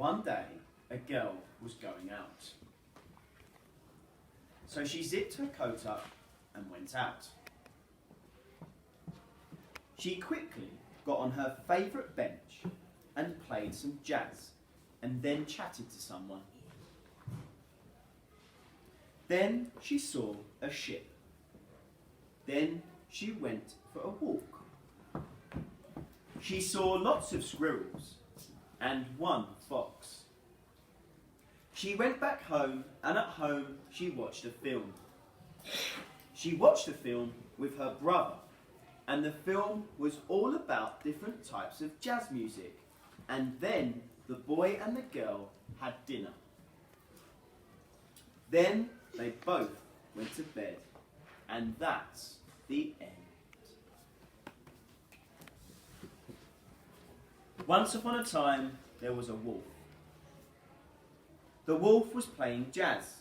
One day, a girl was going out. So she zipped her coat up and went out. She quickly got on her favourite bench and played some jazz and then chatted to someone. Then she saw a ship. Then she went for a walk. She saw lots of squirrels and one fox. She went back home, and at home she watched a film. She watched a film with her brother, and the film was all about different types of jazz music. And then the boy and the girl had dinner. Then they both went to bed, and that's the end. Once upon a time, there was a wolf. The wolf was playing jazz.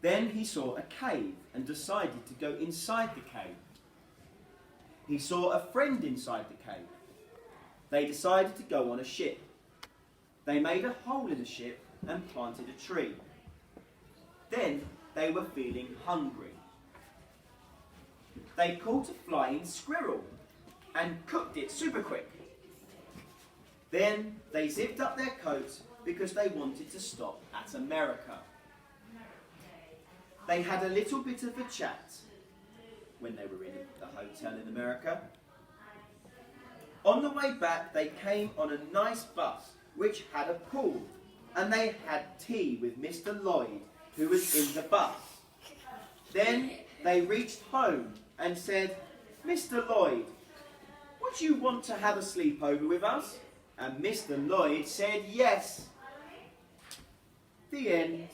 Then he saw a cave and decided to go inside the cave. He saw a friend inside the cave. They decided to go on a ship. They made a hole in the ship and planted a tree. Then they were feeling hungry. They caught a flying squirrel and cooked it super quick. Then they zipped up their coats because they wanted to stop at America. They had a little bit of a chat when they were in the hotel in America. On the way back, they came on a nice bus which had a pool, and they had tea with Mr. Lloyd, who was in the bus. Then they reached home and said, "Mr. Lloyd, would you want to have a sleepover with us?" And Mr. Lloyd said yes. The end.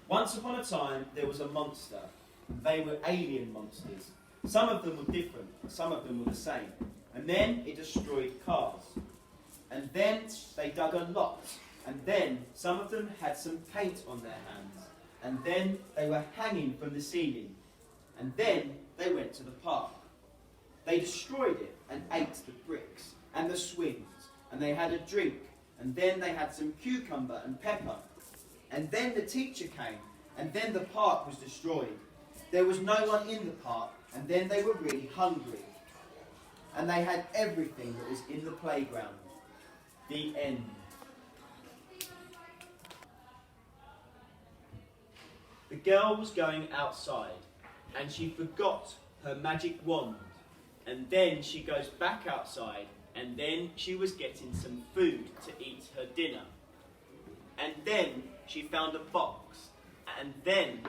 Once upon a time, there was a monster. They were alien monsters. Some of them were different, some of them were the same. And then it destroyed cars. And then they dug a lot. And then some of them had some paint on their hands. And then they were hanging from the ceiling. And then they went to the park. They destroyed it and ate the bricks and the swings. And they had a drink. And then they had some cucumber and pepper. And then the teacher came. And then the park was destroyed. There was no one in the park. And then they were really hungry. And they had everything that was in the playground. The end. The girl was going outside, and she forgot her magic wand. And then she goes back outside, and then she was getting some food to eat her dinner. And then she found a box, and then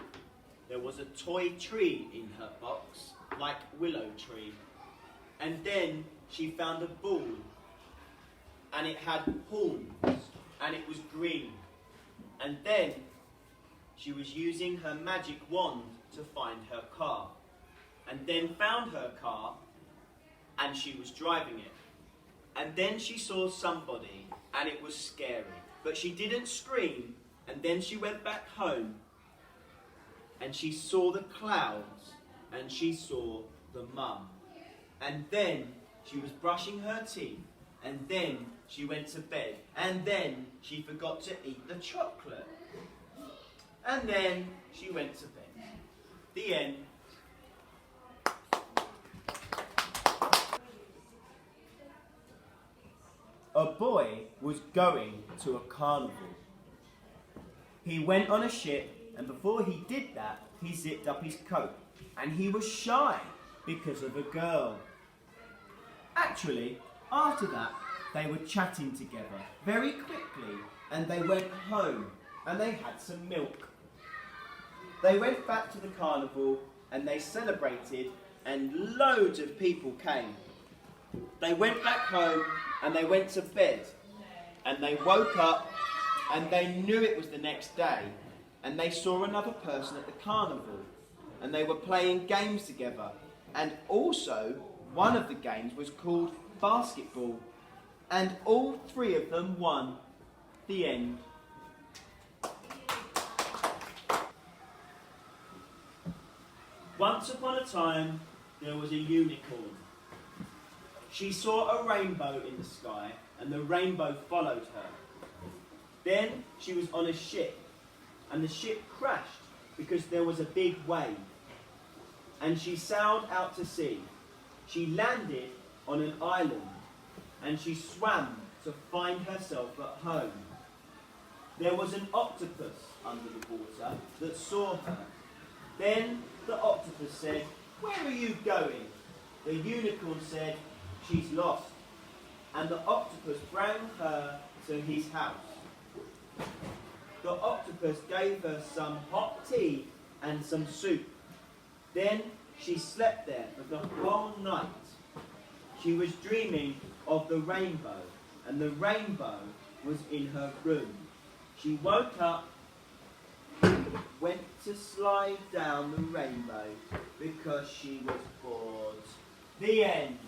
there was a toy tree in her box, like willow tree. And then she found a ball, and it had horns, and it was green. And then she was using her magic wand to find her car, and then found her car, and she was driving it. And then she saw somebody, and it was scary, but she didn't scream. And then she went back home, and she saw the clouds, and she saw the mum. And then she was brushing her teeth, and then she went to bed, and then she forgot to eat the chocolate. And then she went to bed. The end. A boy was going to a carnival. He went on a ship, and before he did that, he zipped up his coat. And he was shy because of a girl. Actually, after that, they were chatting together very quickly, and they went home, and they had some milk. They went back to the carnival, and they celebrated, and loads of people came. They went back home, and they went to bed, and they woke up, and they knew it was the next day, and they saw another person at the carnival, and they were playing games together. And also, one of the games was called basketball, and all three of them won. The end. Once upon a time, there was a unicorn. She saw a rainbow in the sky, and the rainbow followed her. Then she was on a ship, and the ship crashed because there was a big wave. And she sailed out to sea. She landed on an island, and she swam to find herself at home. There was an octopus under the water that saw her. Then the octopus said, "Where are you going?" The unicorn said, "She's lost." And the octopus brought her to his house. The octopus gave her some hot tea and some soup. Then she slept there for the whole night. She was dreaming of the rainbow, and the rainbow was in her room. She woke up, went to slide down the rainbow because she was bored. The end.